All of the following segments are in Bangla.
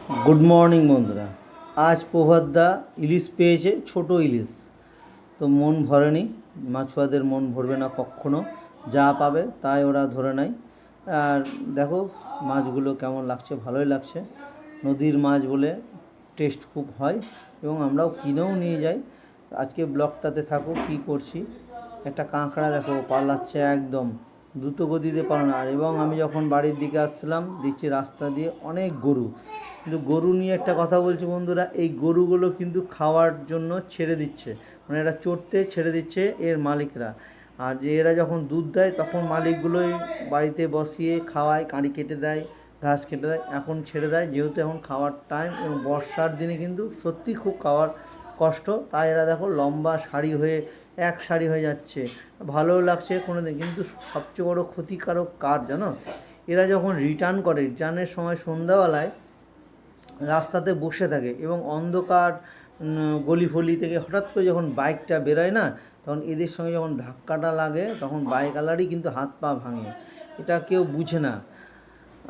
গুড মর্নিং বন্ধুরা। আজ প্রভাতদা ইলিশ পেয়েছে, ছোট ইলিশ। তো মন ভরেনি, মাছুয়াদের মন ভরবে না কখনো, যা পাবে তাই ওরা ধরে নেয়। আর দেখো মাছগুলো কেমন লাগছে, ভালোই লাগছে। নদীর মাছ বলে টেস্ট খুব হয় এবং আমরাও কিনেও নিয়ে যাই। আজকে ব্লগটাতে থাকো কী করছি। একটা কাঁকড়া দেখো পালাচ্ছে একদম দ্রুত গতিতে পালানো। আর এবং আমি যখন বাড়ির দিকে আসছিলাম দেখছি রাস্তা দিয়ে অনেক গরু। কিন্তু গরু নিয়ে একটা কথা বলছি বন্ধুরা, এই গরুগুলো কিন্তু খাওয়ার জন্য ছেড়ে দিচ্ছে, মানে এরা চড়তে ছেড়ে দিচ্ছে এর মালিকরা। আর যে এরা যখন দুধ দেয় তখন মালিকগুলোই বাড়িতে বসিয়ে খাওয়ায়, কাঁড়ি কেটে দেয়, ঘাস কেটে দেয়। এখন ছেড়ে দেয় যেহেতু এখন খাওয়ার টাইম এবং বর্ষার দিনে কিন্তু সত্যি খুব খাওয়ার কষ্ট। তাই এরা দেখো লম্বা সারি হয়ে এক সারি হয়ে যাচ্ছে, ভালোও লাগছে কোনো দিন। কিন্তু সবচেয়ে বড় ক্ষতিকারক কার জানো, এরা যখন রিটার্ন করে, রিটার্নের সময় সন্ধ্যাবেলায় রাস্তাতে বসে থাকে এবং অন্ধকার গলি ফলি থেকে হঠাৎ করে যখন বাইকটা বেরোয় না, তখন এদের সঙ্গে যখন ধাক্কাটা লাগে তখন বাইকওয়ালারই কিন্তু হাত পা ভাঙে। এটা কেউ বুঝে না।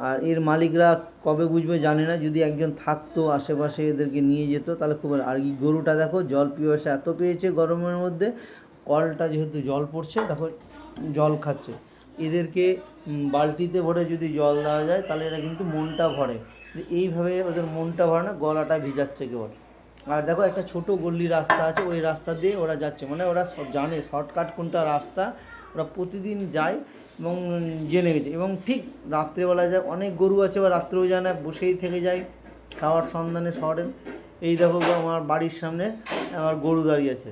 আর এর মালিকরা কবে বুঝবে জানি না। যদি একজন থাকতো আশেপাশে এদেরকে নিয়ে যেত তাহলে খুব ভালো। আর এই গরুটা দেখো জল পিপাসা এত পেয়েছে গরমের মধ্যে, কলটা যেহেতু জল পড়ছে দেখো জল খাচ্ছে। এদেরকে বালতিতে ভরে যদি জল দেওয়া যায় তাহলে এরা কিন্তু মনটা ভরে। এইভাবে ওদের মনটা ভরে না, গলাটা ভিজাচ্ছে কেবল। আর দেখো একটা ছোট গলি রাস্তা আছে, ওই রাস্তা দিয়ে ওরা যাচ্ছে, মানে ওরা সব জানে শর্টকাট কোনটা রাস্তা, ওরা প্রতিদিন যায় এবং জেনে গেছে। এবং ঠিক রাত্রেবেলা যায়, অনেক গরু আছে বা রাত্রেও যায় না, বসেই থেকে যায় খাওয়ার সন্ধানে শহরের। এই দেখো আমার বাড়ির সামনে আমার গরু দাঁড়িয়ে আছে।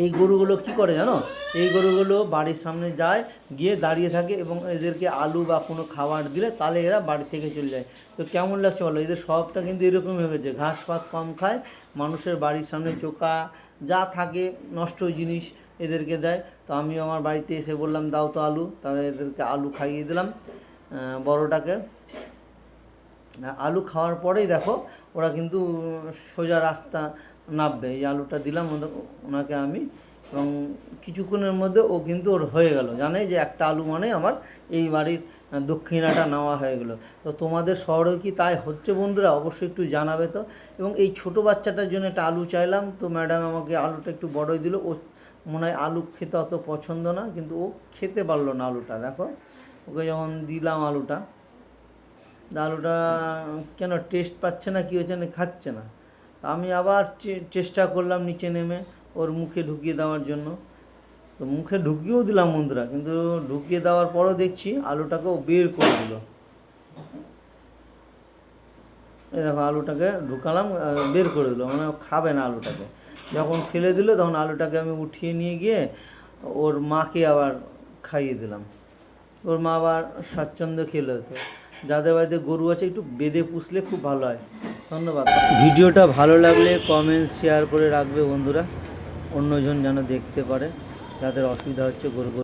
এই গরুগুলো কি করে জানো, এই গরুগুলো বাড়ির সামনে যায়, গিয়ে দাঁড়িয়ে থাকে এবং এদেরকে আলু বা কোনো খাবার দিলে তাহলে এরা বাড়ি থেকে চলে যায়। তো কেমন লাগছে বলো, এদের স্বভাবটা কিন্তু এরকম হয়ে গেছে, ঘাস পাত কম খায়, মানুষের বাড়ির সামনে চোকা যা থাকে নষ্ট জিনিস এদেরকে দেয়। তো আমি আমার বাড়িতে এসে বললাম দাও তো আলু, তাহলে এদেরকে আলু খাইয়ে দিলাম বড়টাকে। আলু খাওয়ার পরেই দেখো ওরা কিন্তু সোজা রাস্তা নামবে। এই আলুটা দিলাম ওনাকে আমি, এবং কিছুক্ষণের মধ্যে ও কিন্তু ওর হয়ে গেল, জানে যে একটা আলু মানে আমার এই বাড়ির দক্ষিণাটা নেওয়া হয়ে গেলো। তো তোমাদের শহরেও কি তাই হচ্ছে বন্ধুরা, অবশ্যই একটু জানাবে তো। এবং এই ছোট বাচ্চাটার জন্য একটা আলু চাইলাম, তো ম্যাডাম আমাকে আলুটা একটু বড়ই দিল। ও মনে হয় আলু খেতে অত পছন্দ না, কিন্তু ও খেতে পারলো না আলুটা। দেখো ওকে যখন দিলাম আলুটা কেন টেস্ট পাচ্ছে না, কী হচ্ছে না, খাচ্ছে না। আমি আবার চেষ্টা করলাম নিচে নেমে ওর মুখে ঢুকিয়ে দেওয়ার জন্য। তো মুখে ঢুকিয়েও দিলাম বন্ধুরা, কিন্তু ঢুকিয়ে দেওয়ার পরও দেখছি আলুটাকে ও বের করে দিল। এই দেখো আলুটাকে ঢুকালাম, বের করে দিল, মানে ও খাবে না আলুটাকে। যখন ফেলে দিল তখন আলুটাকে আমি উঠিয়ে নিয়ে গিয়ে ওর মাকে আবার খাইয়ে দিলাম। ওর মা আবার স্বাচ্ছন্দ্য খেলে হতো। যাদের বাড়িতে গরু আছে একটু বেঁধে পুষলে খুব ভালো হয়। ধন্যবাদ। ভিডিওটা ভালো লাগলে কমেন্ট শেয়ার করে রাখবে বন্ধুরা, অন্যজন যেন দেখতে পারে যাদের অসুবিধা হচ্ছে গরু।